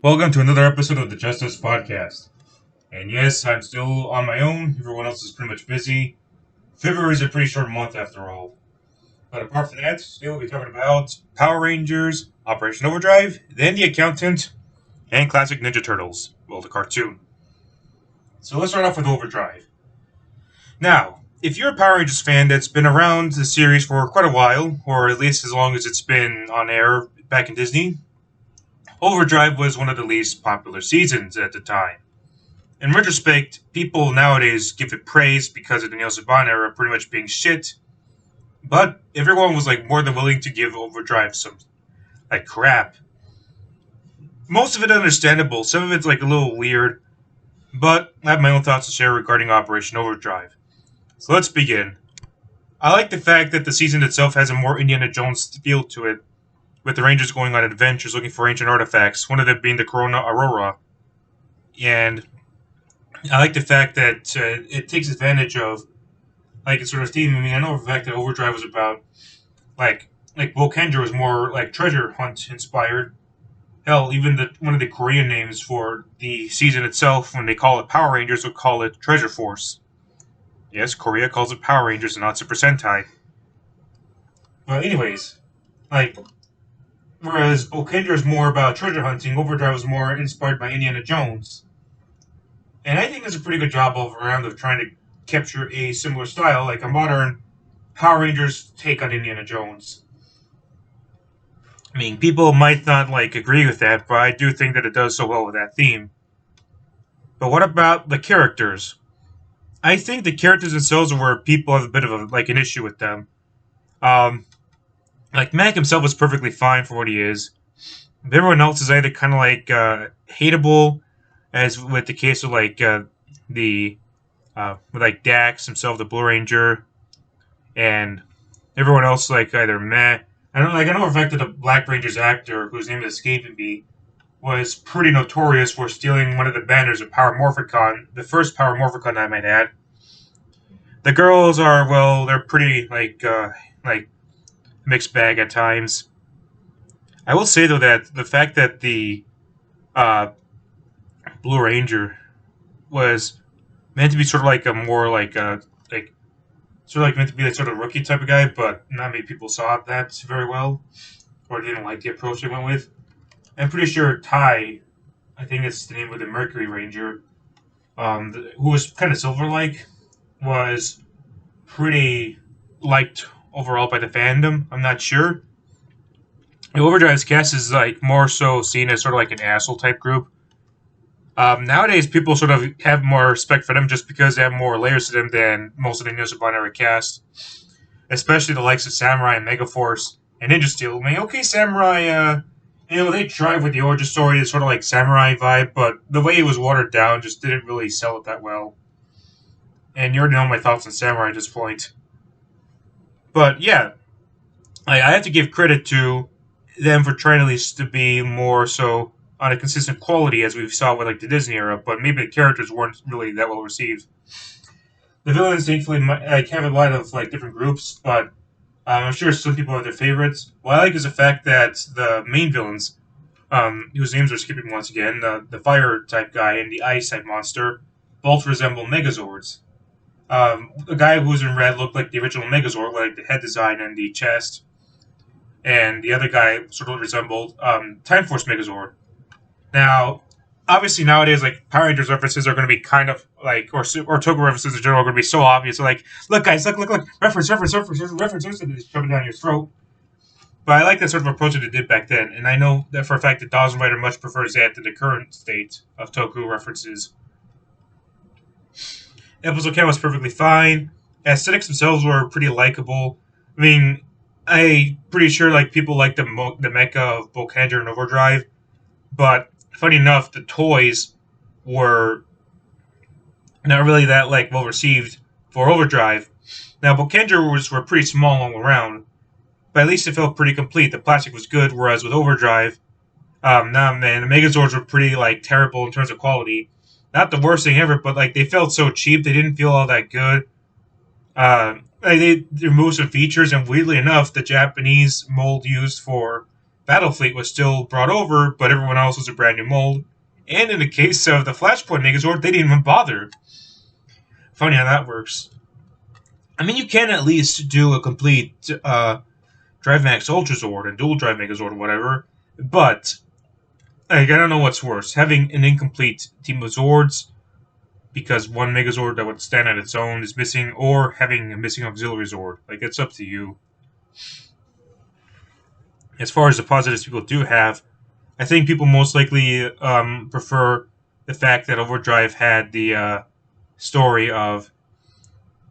Welcome to another episode of the Justice podcast. And yes, I'm still on my own. Everyone else is pretty much busy. February is a pretty short month after all. But apart from that, today we'll be talking about Power Rangers, Operation Overdrive, then The Accountant, and classic Ninja Turtles. Well, the cartoon. So let's start off with Overdrive. Now, if you're a Power Rangers fan that's been around the series for quite a while, or at least as long as it's been on air back in Disney, Overdrive was one of the least popular seasons at the time. In retrospect, people nowadays give it praise because of the Neil Saban era pretty much being shit, but everyone was more than willing to give Overdrive some crap. Most of it understandable, some of it's a little weird, but I have my own thoughts to share regarding Operation Overdrive. So let's begin. I like the fact that the season itself has a more Indiana Jones feel to it, with the Rangers going on adventures looking for ancient artifacts, one of them being the Corona Aurora. And I like the fact that it takes advantage of its sort of theme. I mean, I know for the fact that Overdrive was about Volcandra was more treasure hunt inspired. Hell, even one of the Korean names for the season itself, when they call it Power Rangers, would call it Treasure Force. Yes, Korea calls it Power Rangers and not Super Sentai. But anyways, whereas Volcandra is more about treasure hunting, Overdrive was more inspired by Indiana Jones. And I think that's a pretty good job all around of trying to capture a similar style, like a modern Power Rangers take on Indiana Jones. I mean, people might not agree with that, but I do think that it does so well with that theme. But what about the characters? I think the characters themselves are where people have a bit of an issue with them. Mac himself was perfectly fine for what he is. But everyone else is either kind of hateable, as with the case of with Dax himself, the Blue Ranger, and everyone else either meh. I know for a fact that the Black Ranger's actor, whose name is escaping me, was pretty notorious for stealing one of the banners of Power Morphicon, the first Power Morphicon I might add. The girls are they're pretty mixed bag at times. I will say though that the fact that the Blue Ranger was meant to be sort of a more meant to be sort of rookie type of guy, but not many people saw that very well, or didn't like the approach they went with. I'm pretty sure Ty, I think that's the name of the Mercury Ranger, who was kind of silver-like, was pretty liked overall by the fandom. I'm not sure. The Overdrive's cast is more so seen as sort of an asshole type group. Nowadays, people sort of have more respect for them just because they have more layers to them than most of the Neil Saban era cast, especially the likes of Samurai and Megaforce and Ninja Steel. I mean, okay, Samurai, they tried with the origin story, it's sort of Samurai vibe, but the way it was watered down just didn't really sell it that well. And you already know my thoughts on Samurai at this point. But yeah, I have to give credit to them for trying at least to be more so on a consistent quality as we saw with the Disney era, but maybe the characters weren't really that well received. The villains thankfully have a lot of different groups, but I'm sure some people have their favorites. What I like is the fact that the main villains, whose names are skipping once again, the fire type guy and the ice type monster, both resemble Megazords. The guy who's in red looked like the original Megazord, the head design and the chest, and the other guy sort of resembled Time Force Megazord. Now, obviously nowadays, Power Rangers references are going to be kind of or Toku references in general are going to be so obvious. So look guys, look, reference, and it's shoving down your throat. But I like that sort of approach that they did back then, and I know that for a fact that Dawson Rider much prefers that to the current state of Toku references. Episode count was perfectly fine. Aesthetics themselves were pretty likable. I mean, I'm pretty sure people like the mecha of Volcandra and Overdrive, but funny enough, the toys were not really that well received for Overdrive. Now, Volcandra were pretty small all around, but at least it felt pretty complete. The plastic was good, whereas with Overdrive, the Megazords were pretty terrible in terms of quality. Not the worst thing ever, but they felt so cheap. They didn't feel all that good. They removed some features, and weirdly enough, the Japanese mold used for Battlefleet was still brought over, but everyone else was a brand new mold. And in the case of the Flashpoint Megazord, they didn't even bother. Funny how that works. I mean, you can at least do a complete Drive Max Ultra Zord and Dual Drive Megazord or whatever, but like, I don't know what's worse, having an incomplete team of Zords because one Megazord that would stand on its own is missing, or having a missing auxiliary Zord. Like, it's up to you. As far as the positives people do have, I think people most likely prefer the fact that Overdrive had the story of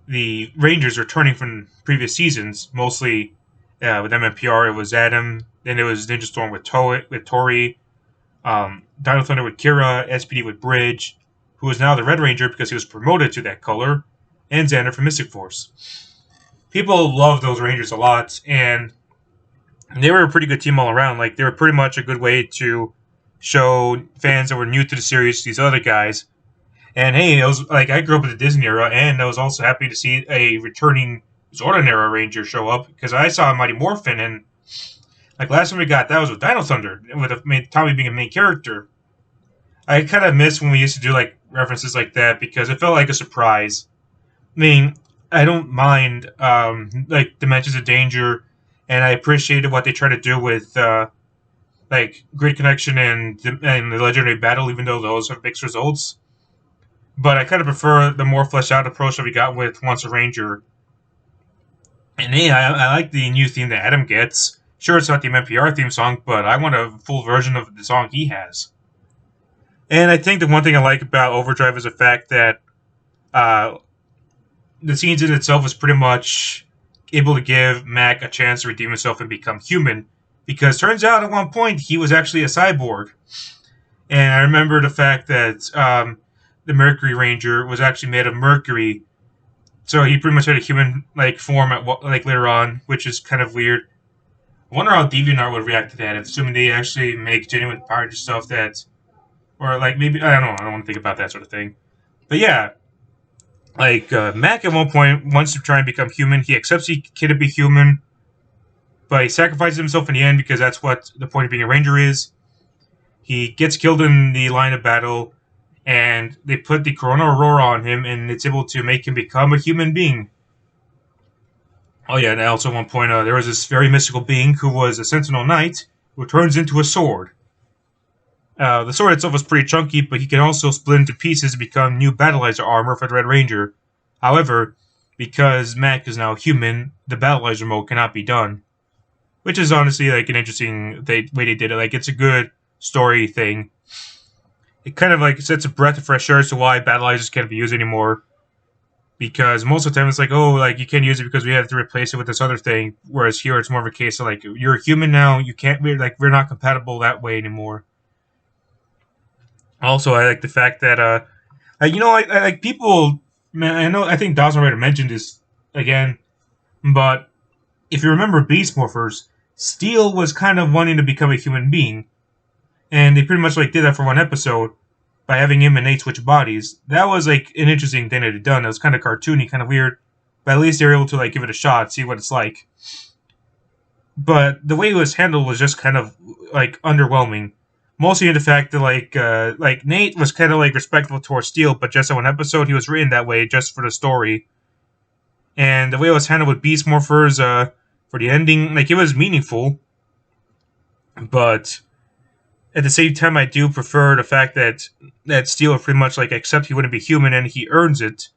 the Rangers returning from previous seasons, mostly with MMPR. It was Adam, then it was Ninja Storm with Tori, Dino Thunder with Kira, SPD with Bridge, who is now the Red Ranger because he was promoted to that color, and Xander from Mystic Force. People love those Rangers a lot, and they were a pretty good team all around. Like, they were pretty much a good way to show fans that were new to the series these other guys. And hey, it was like, I grew up in the Disney era, and I was also happy to see a returning Zordon era Ranger show up because I saw Mighty Morphin, and like last time we got that was with Dino Thunder, with Tommy being a main character. I kind of miss when we used to do like references like that because it felt like a surprise. I mean, I don't mind like Dimensions of Danger, and I appreciated what they tried to do with like Great Connection and the Legendary Battle, even though those have mixed results. But I kind of prefer the more fleshed out approach that we got with Once a Ranger. And hey, I like the new theme that Adam gets. Sure, it's not the MPR theme song, but I want a full version of the song he has. And I think the one thing I like about Overdrive is the fact that the scenes in itself is pretty much able to give Mac a chance to redeem himself and become human. Because turns out at one point he was actually a cyborg. And I remember the fact that the Mercury Ranger was actually made of mercury. So he pretty much had a human like form like later on, which is kind of weird. I wonder how DeviantArt would react to that, assuming they actually make genuine Power Ranger stuff that, or like maybe I don't know. I don't want to think about that sort of thing. But yeah, like Mac at one point wants to try and become human. He accepts he can be human, but he sacrifices himself in the end because that's what the point of being a Ranger is. He gets killed in the line of battle, and they put the Corona Aurora on him, and it's able to make him become a human being. Oh yeah, and also at one point there was this very mystical being who was a Sentinel Knight who turns into a sword. The sword itself was pretty chunky, but he can also split into pieces to become new Battleizer armor for the Red Ranger. However, because Mac is now human, the Battleizer mode cannot be done. Which is honestly like an interesting way they did it. Like, it's a good story thing. It kind of like sets a breath of fresh air as to why Battleizers can't be used anymore. Because most of the time it's like, oh, like you can't use it because we have to replace it with this other thing. Whereas here it's more of a case of like, you're a human now, you can't, we're not compatible that way anymore. Also, I like the fact that, I like people, man, I think Dawson already mentioned this again, but if you remember Beast Morphers, Steel was kind of wanting to become a human being. And they pretty much like did that for one episode by having him and Nate switch bodies. That was like an interesting thing that they'd done. It was kind of cartoony, kind of weird, but at least they were able to like give it a shot, see what it's like. But the way it was handled was just kind of like underwhelming. Mostly in the fact that like Nate was kind of like respectful towards Steel, but just in one episode he was written that way just for the story. And the way it was handled with Beast Morphers for the ending, like it was meaningful, but at the same time, I do prefer the fact that Steel pretty much like accept he wouldn't be human and he earns it.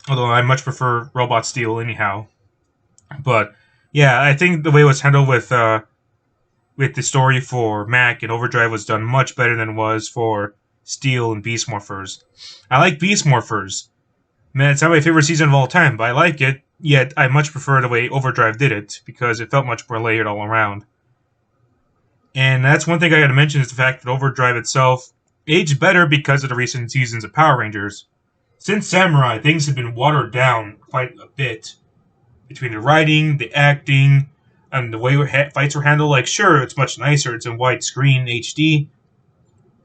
Although I much prefer Robot Steel anyhow. But yeah, I think the way it was handled with the story for Mac and Overdrive was done much better than it was for Steel and Beast Morphers. I like Beast Morphers. Man, it's not my favorite season of all time, but I like it. Yet I much prefer the way Overdrive did it because it felt much more layered all around. And that's one thing I gotta mention is the fact that Overdrive itself aged better because of the recent seasons of Power Rangers. Since Samurai, things have been watered down quite a bit. Between the writing, the acting, and the way fights were handled, like, sure, it's much nicer, it's in widescreen HD,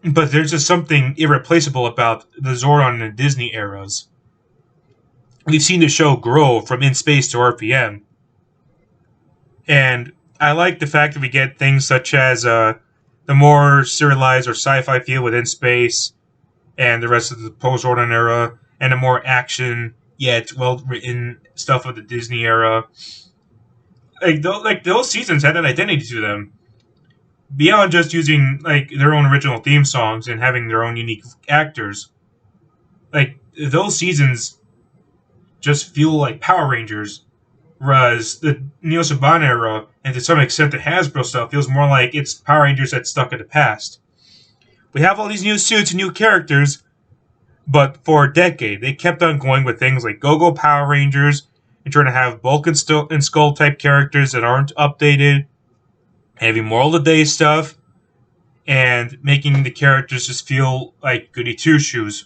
but there's just something irreplaceable about the Zordon and Disney eras. We've seen the show grow from In Space to RPM, and I like the fact that we get things such as the more serialized or sci-fi feel within space, and the rest of the post-Jordan era, and the more action yet well-written stuff of the Disney era. Like those seasons had an identity to them beyond just using like their own original theme songs and having their own unique actors. Like those seasons just feel like Power Rangers, whereas the Neo Saban era and to some extent the Hasbro stuff feels more like it's Power Rangers that's stuck in the past. We have all these new suits and new characters, but for a decade they kept on going with things like Go-Go Power Rangers and trying to have Bulk and Skull type characters that aren't updated, having moral of the day stuff, and making the characters just feel like goody two shoes.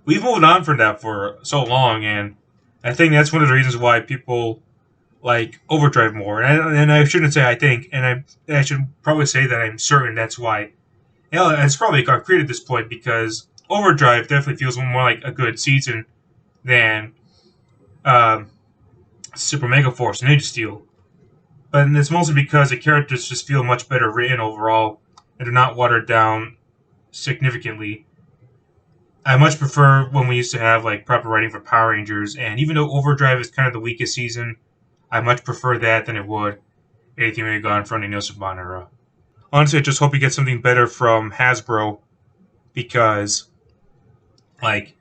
We've moved on from that for so long, and I think that's one of the reasons why people like Overdrive more. And I shouldn't say I think, and I should probably say that I'm certain that's why. Yeah, it's probably concrete at this point because Overdrive definitely feels more like a good season than um, Super Mega Force Ninja Steel. But it's mostly because the characters just feel much better written overall and are not watered down significantly. I much prefer when we used to have like proper writing for Power Rangers, and even though Overdrive is kind of the weakest season, I much prefer that than it would anything we got in front of Neil Saban era. Honestly, I just hope we get something better from Hasbro because, like,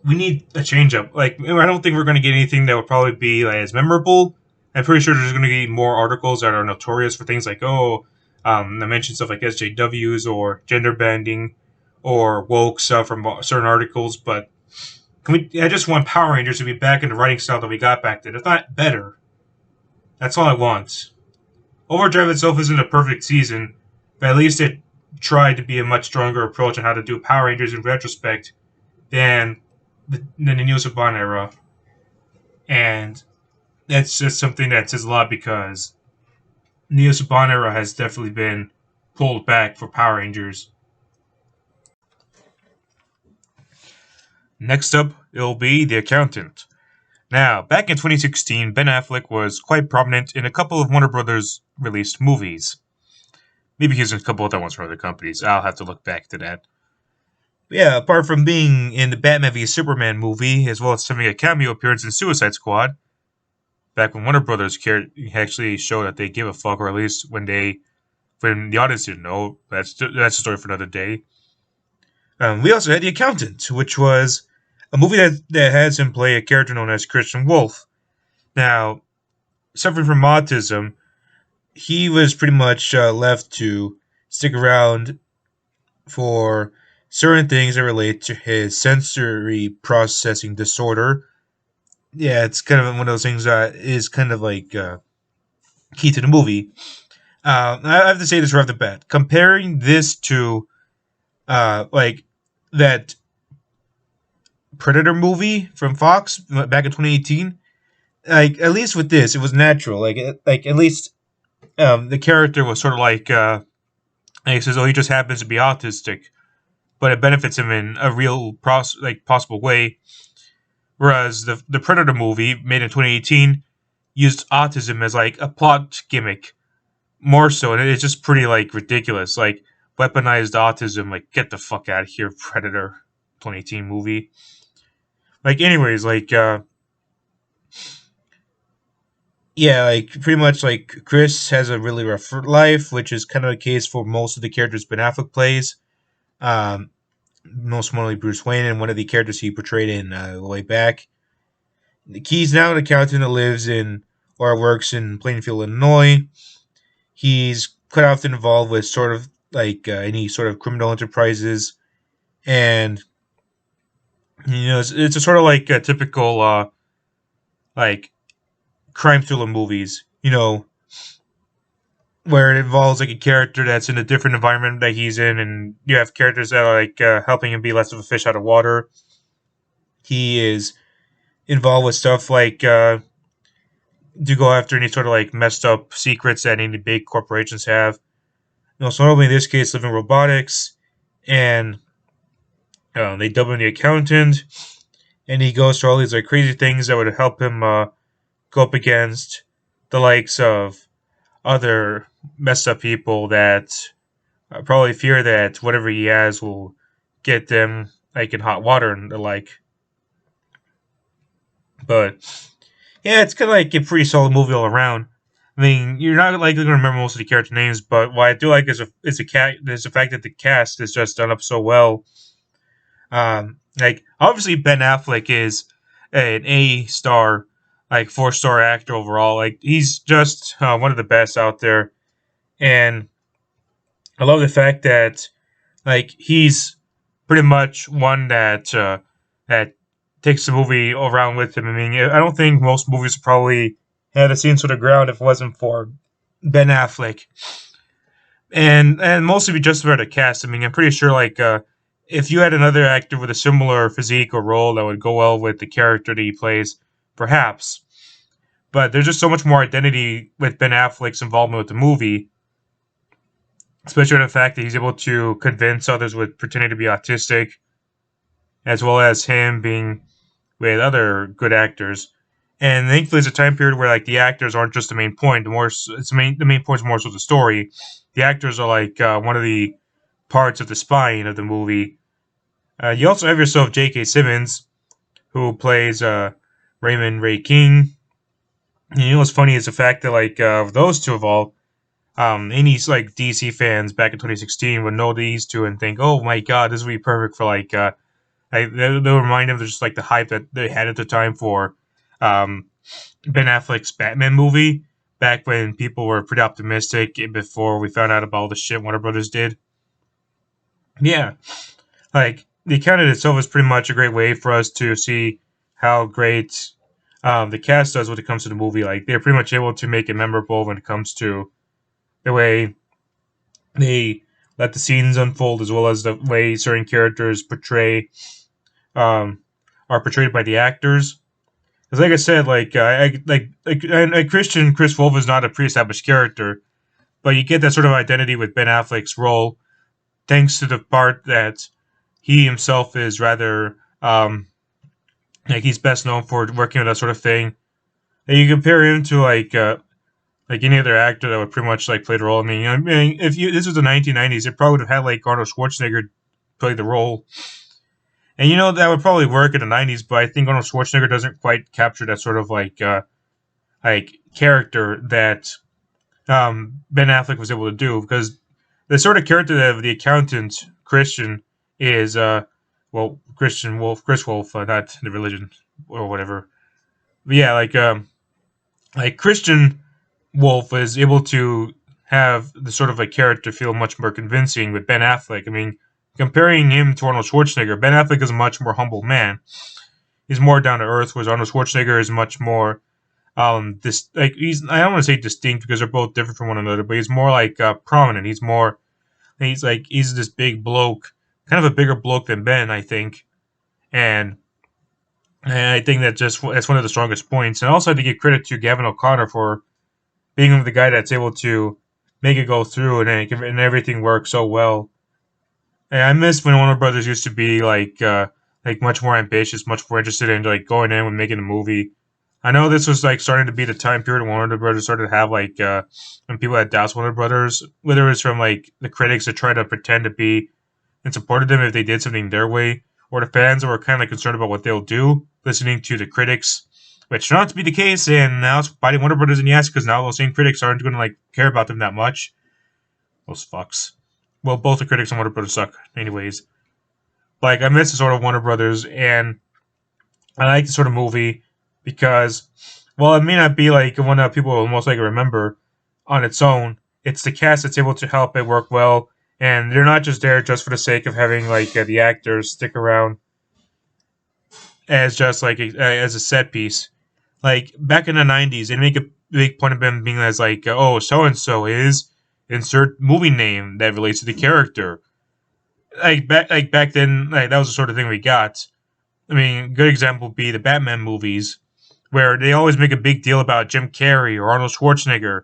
we need a change up. Like, I don't think we're going to get anything that would probably be like, as memorable. I'm pretty sure there's going to be more articles that are notorious for things like, I mentioned stuff like SJWs or gender bending or woke stuff from certain articles, but I just want Power Rangers to be back in the writing style that we got back then. If not better, that's all I want. Overdrive itself isn't a perfect season, but at least it tried to be a much stronger approach on how to do Power Rangers in retrospect than the Neo Saban era. And that's just something that says a lot because Neo Saban era has definitely been pulled back for Power Rangers. Next up, it'll be The Accountant. Now, back in 2016, Ben Affleck was quite prominent in a couple of Warner Brothers released movies. Maybe he's in a couple other ones from other companies. I'll have to look back to that. But yeah, apart from being in the Batman v Superman movie, as well as having a cameo appearance in Suicide Squad, back when Warner Brothers actually showed that they give a fuck, or at least when the audience didn't know. That's a story for another day. We also had The Accountant, which was a movie that has him play a character known as Christian Wolf. Now, suffering from autism, he was pretty much left to stick around for certain things that relate to his sensory processing disorder. Yeah, it's kind of one of those things that is kind of like key to the movie. I have to say this right off the bat. Comparing this to like that Predator movie from Fox back in 2018, like at least with this, it was natural. Like at least the character was sort of like he says, oh, he just happens to be autistic, but it benefits him in a real possible way. Whereas the Predator movie made in 2018 used autism as like a plot gimmick more so, and it's just pretty like ridiculous, like weaponized autism. Like get the fuck out of here, Predator 2018 movie. Like anyways, yeah, like pretty much like Chris has a really rough life, which is kind of the case for most of the characters Ben Affleck plays. Um, Most notably Bruce Wayne and one of the characters he portrayed in The Way Back. He's now an accountant that lives in or works in Plainfield, Illinois. He's quite often involved with sort of like any sort of criminal enterprises, and it's a sort of like a typical like crime thriller movies. Where it involves like a character that's in a different environment that he's in, and you have characters that are like helping him be less of a fish out of water. He is involved with stuff like to go after any sort of like messed up secrets that any big corporations have. So normally in this case, Living Robotics, and they dub him the accountant, and he goes through all these like crazy things that would help him go up against the likes of other messed up people that probably fear that whatever he has will get them like in hot water and the like. But yeah, it's kind of like a pretty solid movie all around. I mean, you're not likely going to remember most of the character names, but what I do like is the fact that the cast is just done up so well. Like obviously Ben Affleck is an A star, like 4-star actor overall. Like he's just one of the best out there, and I love the fact that like he's pretty much one that takes the movie around with him. I mean, I don't think most movies probably had a scene to the ground if it wasn't for Ben Affleck, and mostly just for the cast. I mean, I'm pretty sure like if you had another actor with a similar physique or role that would go well with the character that he plays, perhaps. But there's just so much more identity with Ben Affleck's involvement with the movie, especially the fact that he's able to convince others with pretending to be autistic, as well as him being with other good actors. And thankfully, it's a time period where like the actors aren't just the main point. The main point is more so the story. The actors are like one of the parts of the spine of the movie. You also have yourself J.K. Simmons, who plays Raymond Ray King. And you know what's funny is the fact that like those two of all, any like DC fans back in 2016 would know these two and think, oh my god, this would be perfect for like they'll remind them of just like the hype that they had at the time for um, Ben Affleck's Batman movie back when people were pretty optimistic before we found out about all the shit Warner Brothers did. Yeah, like the account in itself is pretty much a great way for us to see how great the cast does when it comes to the movie. Like they're pretty much able to make it memorable when it comes to the way they let the scenes unfold, as well as the way certain characters um, are portrayed by the actors. Because, like I said, Christian Chris Wolf is not a pre-established character, but you get that sort of identity with Ben Affleck's role, thanks to the part that he himself is rather like he's best known for working with that sort of thing. And you compare him to like any other actor that would pretty much like play the role. I mean, if you this was the 1990s, it probably would have had like Arnold Schwarzenegger play the role. And you know that would probably work in the '90s, but I think Arnold Schwarzenegger doesn't quite capture that sort of like character that Ben Affleck was able to do, because the sort of character that the accountant Christian is Christian Wolf, Chris Wolf, not the religion or whatever. But yeah, like Christian Wolf is able to have the sort of a character feel much more convincing with Ben Affleck. I mean, comparing him to Arnold Schwarzenegger, Ben Affleck is a much more humble man. He's more down to earth, whereas Arnold Schwarzenegger is much more this like I don't want to say distinct because they're both different from one another, but he's more like prominent. He's this big bloke, kind of a bigger bloke than Ben, I think, and. And I think that's one of the strongest points. And also, I have to give credit to Gavin O'Connor for being the guy that's able to make it go through and everything works so well. And I miss when Warner Brothers used to be like much more ambitious, much more interested in like going in and making a movie. I know this was like starting to be the time period when Warner Brothers started to have when people had doubts Warner Brothers, whether it's from like the critics that try to pretend to be and supported them if they did something their way, or the fans that were kind of concerned about what they'll do, listening to the critics, which turned out to be the case, and now it's biting Warner Brothers in the ass because now those same critics aren't going to like care about them that much. Those fucks. Well, both the critics and Warner Brothers suck, anyways. Like I miss the sort of Warner Brothers, and I like the sort of movie because, well, it may not be like one that people will most likely remember on its own. It's the cast that's able to help it work well, and they're not just there just for the sake of having the actors stick around as just like as a set piece. Like back in the '90s, they make a big point of them being as like, oh, so and so is insert movie name that relates to the character. Like back then, like that was the sort of thing we got. I mean, a good example would be the Batman movies, where they always make a big deal about Jim Carrey or Arnold Schwarzenegger,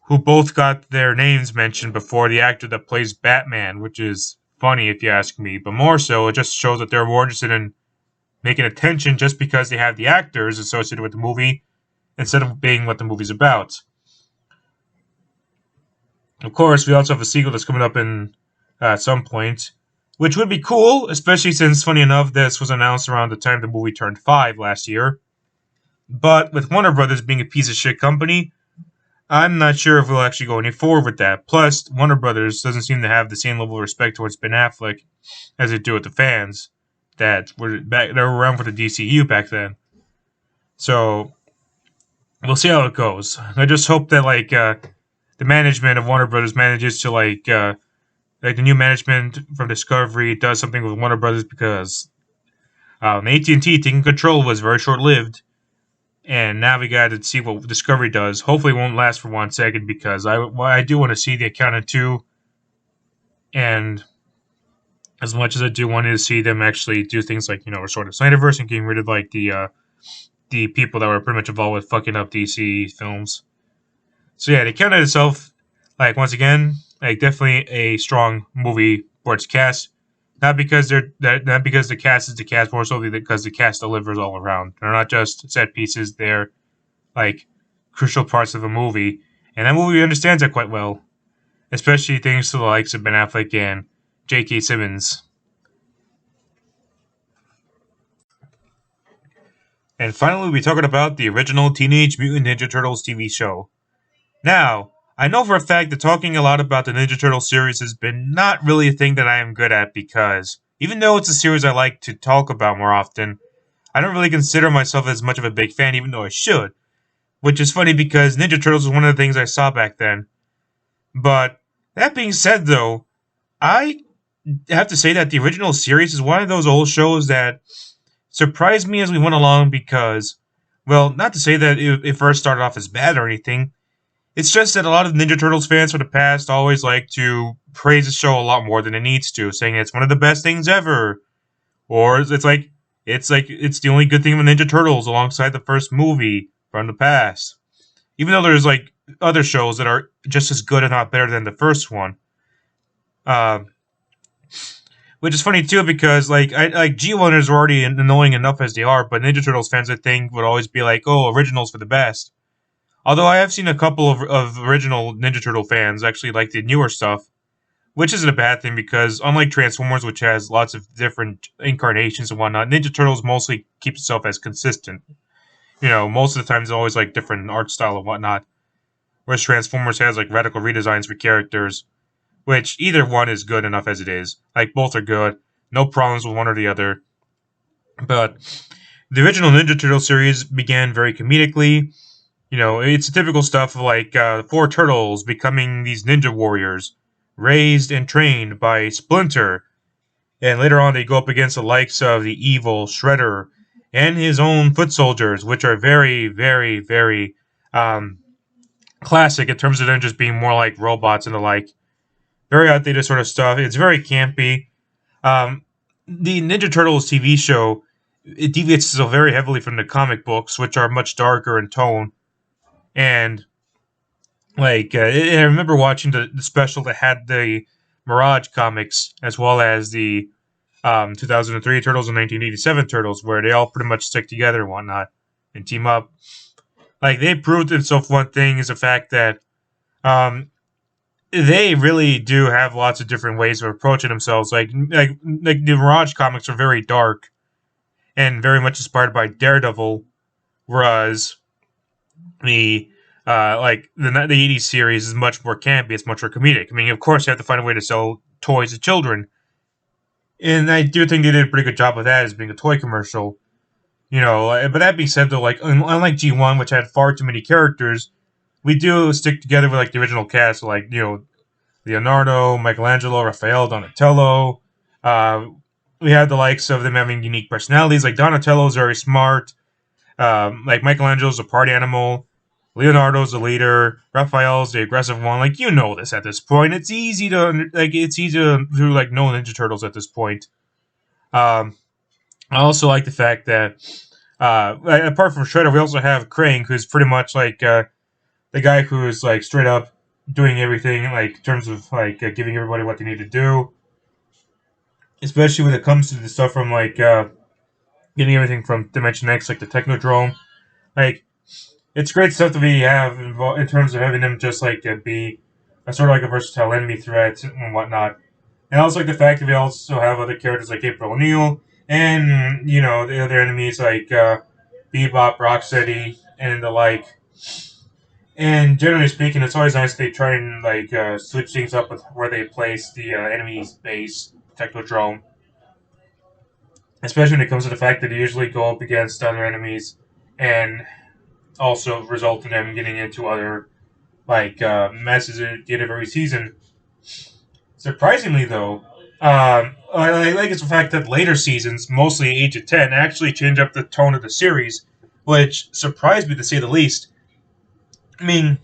who both got their names mentioned before the actor that plays Batman, which is funny if you ask me. But more so, it just shows that they're more interested in making attention just because they have the actors associated with the movie instead of being what the movie's about. Of course, we also have a sequel that's coming up in at some point, which would be cool, especially since, funny enough, this was announced around the time the movie turned 5 last year. But with Warner Brothers being a piece of shit company, I'm not sure if we'll actually go any forward with that. Plus, Warner Brothers doesn't seem to have the same level of respect towards Ben Affleck as they do with the fans that were around for the DCU back then. So we'll see how it goes. I just hope that the management of Warner Brothers manages to like the new management from Discovery does something with Warner Brothers because AT&T taking control was very short lived, and now we got to see what Discovery does. Hopefully, it won't last for 1 second because I do want to see the Accountant 2, and as much as I do want to see them actually do things like restore the Snyderverse and getting rid of the people that were pretty much involved with fucking up DC films. So yeah, the Accountant itself, like once again, like definitely a strong movie for its cast. Not because the cast is the cast, more so because the cast delivers all around. They're not just set pieces; they're like crucial parts of a movie, and that movie understands that quite well, especially thanks to the likes of Ben Affleck and J.K. Simmons. And finally, we'll be talking about the original Teenage Mutant Ninja Turtles TV show. Now, I know for a fact that talking a lot about the Ninja Turtles series has been not really a thing that I am good at because even though it's a series I like to talk about more often, I don't really consider myself as much of a big fan, even though I should. Which is funny because Ninja Turtles was one of the things I saw back then. But that being said, though, I have to say that the original series is one of those old shows that surprised me as we went along because, well, not to say that it first started off as bad or anything. It's just that a lot of Ninja Turtles fans from the past always like to praise the show a lot more than it needs to, saying it's one of the best things ever. Or it's the only good thing of Ninja Turtles alongside the first movie from the past. Even though there's like other shows that are just as good, if not better, than the first one. Uh, which is funny too because like G1ers are already annoying enough as they are, but Ninja Turtles fans I think would always be like, oh, originals for the best. Although I have seen a couple of original Ninja Turtle fans actually like the newer stuff, which isn't a bad thing because unlike Transformers, which has lots of different incarnations and whatnot, Ninja Turtles mostly keeps itself as consistent. Most of the time it's always like different art style and whatnot. Whereas Transformers has like radical redesigns for characters, which either one is good enough as it is. Like both are good, no problems with one or the other. But the original Ninja Turtle series began very comedically. It's typical stuff like four turtles becoming these ninja warriors, raised and trained by Splinter. And later on, they go up against the likes of the evil Shredder and his own foot soldiers, which are very, very, very um, classic in terms of them just being more like robots and the like. Very outdated sort of stuff. It's very campy. Um, the Ninja Turtles TV show it deviates so very heavily from the comic books, which are much darker in tone. And I remember watching the special that had the Mirage comics as well as the 2003 Turtles and 1987 Turtles, where they all pretty much stick together and whatnot and team up. Like they proved themselves. One thing is the fact that um, they really do have lots of different ways of approaching themselves. Like the Mirage comics are very dark and very much inspired by Daredevil, whereas the the 80s series is much more campy, it's much more comedic. I mean, of course, you have to find a way to sell toys to children, and I do think they did a pretty good job with that as being a toy commercial. But that being said, though, like unlike G1, which had far too many characters, we do stick together with like the original cast, like Leonardo, Michelangelo, Raphael, Donatello. Uh, we have the likes of them having unique personalities. Like Donatello's very smart. Like Michelangelo's a party animal. Leonardo's the leader. Raphael's the aggressive one. Like this at this point. It's easy to like know Ninja Turtles at this point. I also like the fact that apart from Shredder, we also have Krang, who's pretty much like the guy who is like straight up doing everything, like in terms of like giving everybody what they need to do. Especially when it comes to the stuff from like getting everything from Dimension X, like the Technodrome. Like it's great stuff that we have in terms of having them just like be sort of like a versatile enemy threat and whatnot. And I also like the fact that we also have other characters like April O'Neil and, the other enemies like Bebop, Rocksteady, and the like. And generally speaking, it's always nice they try and switch things up with where they place the enemy's base, Technodrome. Especially when it comes to the fact that they usually go up against other enemies and also result in them getting into other messes at the end of every season. Surprisingly, though, I like it's the fact that later seasons, mostly Age of 10, actually change up the tone of the series, which surprised me to say the least. I mean,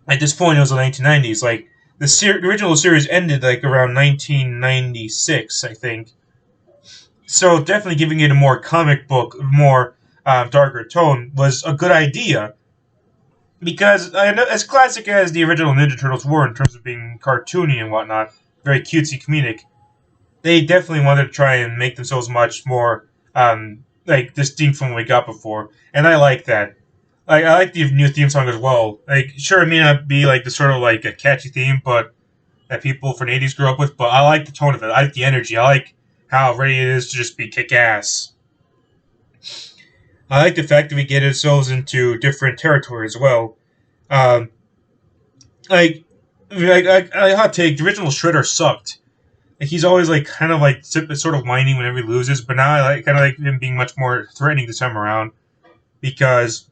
at this point, it was the 1990s. Like, the original series ended, around 1996, I think. So, definitely giving it a more comic book, more darker tone was a good idea. Because, as classic as the original Ninja Turtles were in terms of being cartoony and whatnot, very cutesy comedic, they definitely wanted to try and make themselves much more distinct from what we got before, and I like that. I like the new theme song as well. Sure, it may not be the sort of a catchy theme, but that people from the '80s grew up with. But I like the tone of it. I like the energy. I like how ready it is to just be kick ass. I like the fact that we get ourselves into different territory as well. Um, I hot take. The original Shredder sucked. He's always sort of whining whenever he loses, but now I kind of like him being much more threatening this time around because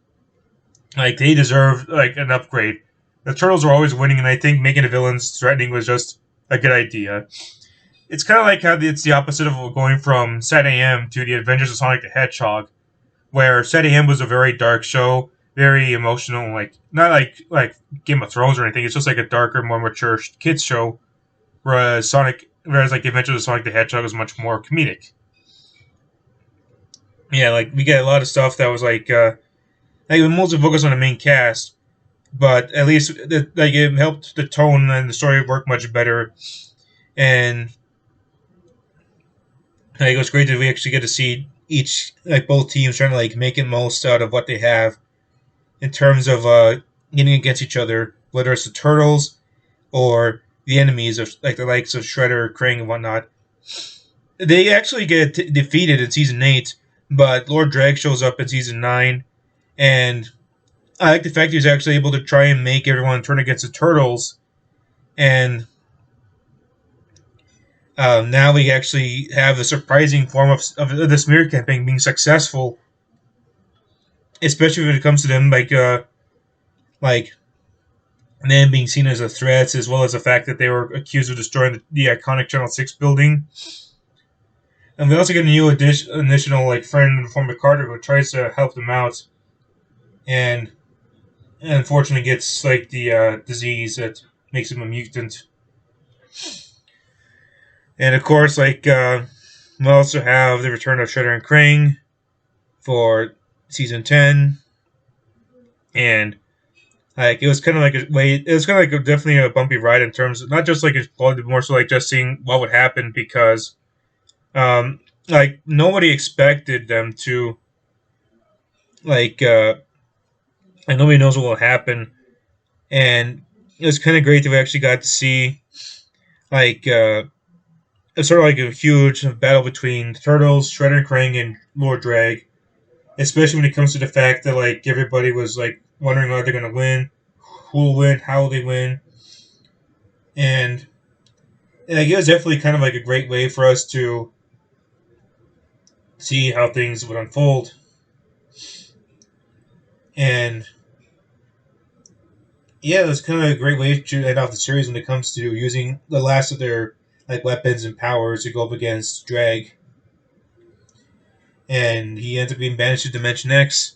they deserve an upgrade. The Turtles are always winning, and I think making the villains threatening was just a good idea. It's kind of like how it's the opposite of going from Sad AM to the Adventures of Sonic the Hedgehog, where Sad AM was a very dark show, very emotional, not like Game of Thrones or anything. It's just like a darker, more mature kids show, whereas the Adventures of Sonic the Hedgehog was much more comedic. Yeah, we get a lot of stuff that was we mostly focus on the main cast, but at least it helped the tone and the story work much better. And it was great that we actually get to see both teams trying to make it most out of what they have in terms of getting against each other, whether it's the Turtles or the enemies of the likes of Shredder, Krang, and whatnot. They actually get defeated in season 8, but Lord Drag shows up in season 9, and I like the fact he was actually able to try and make everyone turn against the Turtles, and now we actually have a surprising form of the smear campaign being successful, especially when it comes to them them being seen as a threat, as well as the fact that they were accused of destroying the iconic Channel 6 building. And we also get a new additional friend in the form of Carter who tries to help them out, and unfortunately gets the disease that makes him a mutant. And of course, we also have the return of Shredder and Krang for season 10, and it was kind of definitely a bumpy ride in terms of not just exploded, more so just seeing what would happen because nobody expected them to nobody knows what will happen, and it was kind of great that we actually got to see it's sort of a huge battle between the Turtles, Shredder and Krang, and Lord Drag, especially when it comes to the fact that everybody was wondering how they're going to win, who will win, how will they win, and it was definitely kind of a great way for us to see how things would unfold. And yeah, it was kind of a great way to end off the series when it comes to using the last of their weapons and powers to go up against Drag. And he ends up being banished to Dimension X,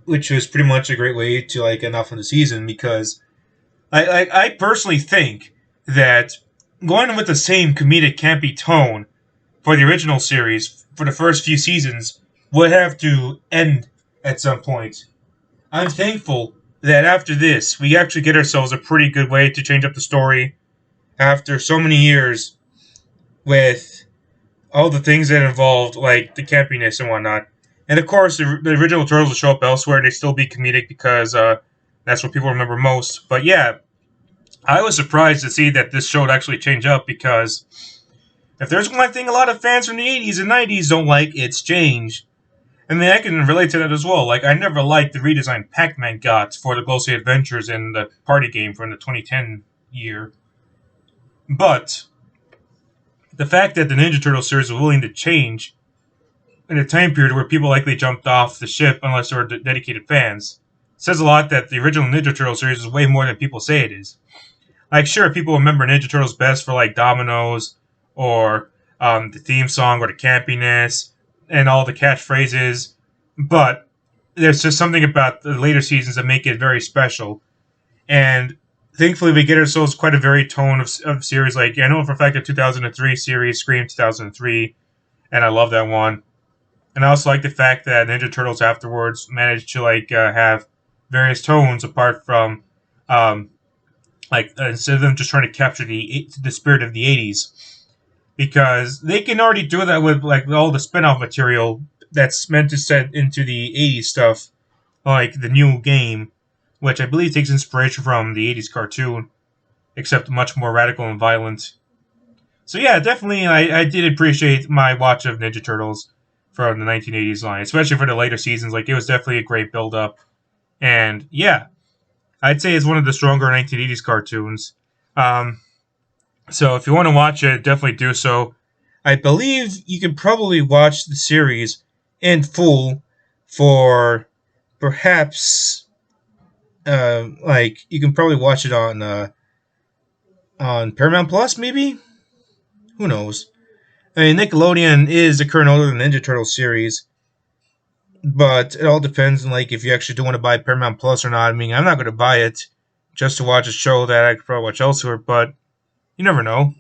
which was pretty much a great way to end off on the season because I personally think that going with the same comedic campy tone for the original series for the first few seasons would have to end at some point. I'm thankful that after this, we actually get ourselves a pretty good way to change up the story after so many years with all the things that involved, the campiness and whatnot. And of course, the original Turtles will show up elsewhere and they still be comedic because That's what people remember most. But yeah, I was surprised to see that this show would actually change up because if there's one thing a lot of fans from the 80s and 90s don't like, it's change. And then I can relate to that as well. Like, I never liked the redesign Pac-Man got for the Ghostly Adventures in the party game from the 2010 year. But the fact that the Ninja Turtle series was willing to change in a time period where people likely jumped off the ship unless they were dedicated fans says a lot that the original Ninja Turtle series is way more than people say it is. Like, sure, people remember Ninja Turtles best for, like, Dominoes or the theme song or the campiness and all the catchphrases, but there's just something about the later seasons that make it very special. And thankfully, we get ourselves quite a varied tone of series. Like, I know for a fact the 2003 series, Scream 2003, and I love that one. And I also like the fact that Ninja Turtles afterwards managed to, like, have various tones apart from, instead of them just trying to capture the spirit of the 80s. Because they can already do that with, like, all the spin-off material that's meant to set into the 80s stuff, like the new game, which I believe takes inspiration from the 80s cartoon, except much more radical and violent. So yeah, definitely I did appreciate my watch of Ninja Turtles from the 1980s line, especially for the later seasons. Like, it was definitely a great build-up. And yeah, I'd say it's one of the stronger 1980s cartoons. So if you want to watch it, definitely do so. I believe you can probably watch the series in full for perhaps you can probably watch it on Paramount Plus, maybe? Who knows? I mean, Nickelodeon is the current owner of the Ninja Turtles series, but it all depends on, like, if you actually do want to buy Paramount Plus or not. I mean, I'm not going to buy it just to watch a show that I could probably watch elsewhere, but you never know.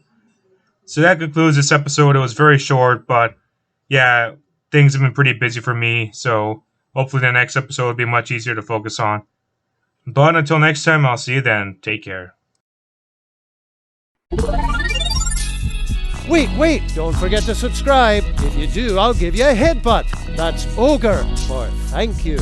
So that concludes this episode. It was very short, but yeah, things have been pretty busy for me, so hopefully the next episode will be much easier to focus on. But until next time, I'll see you then. Take care. Wait, don't forget to subscribe. If you do, I'll give you a headbutt. That's Ogre for thank you.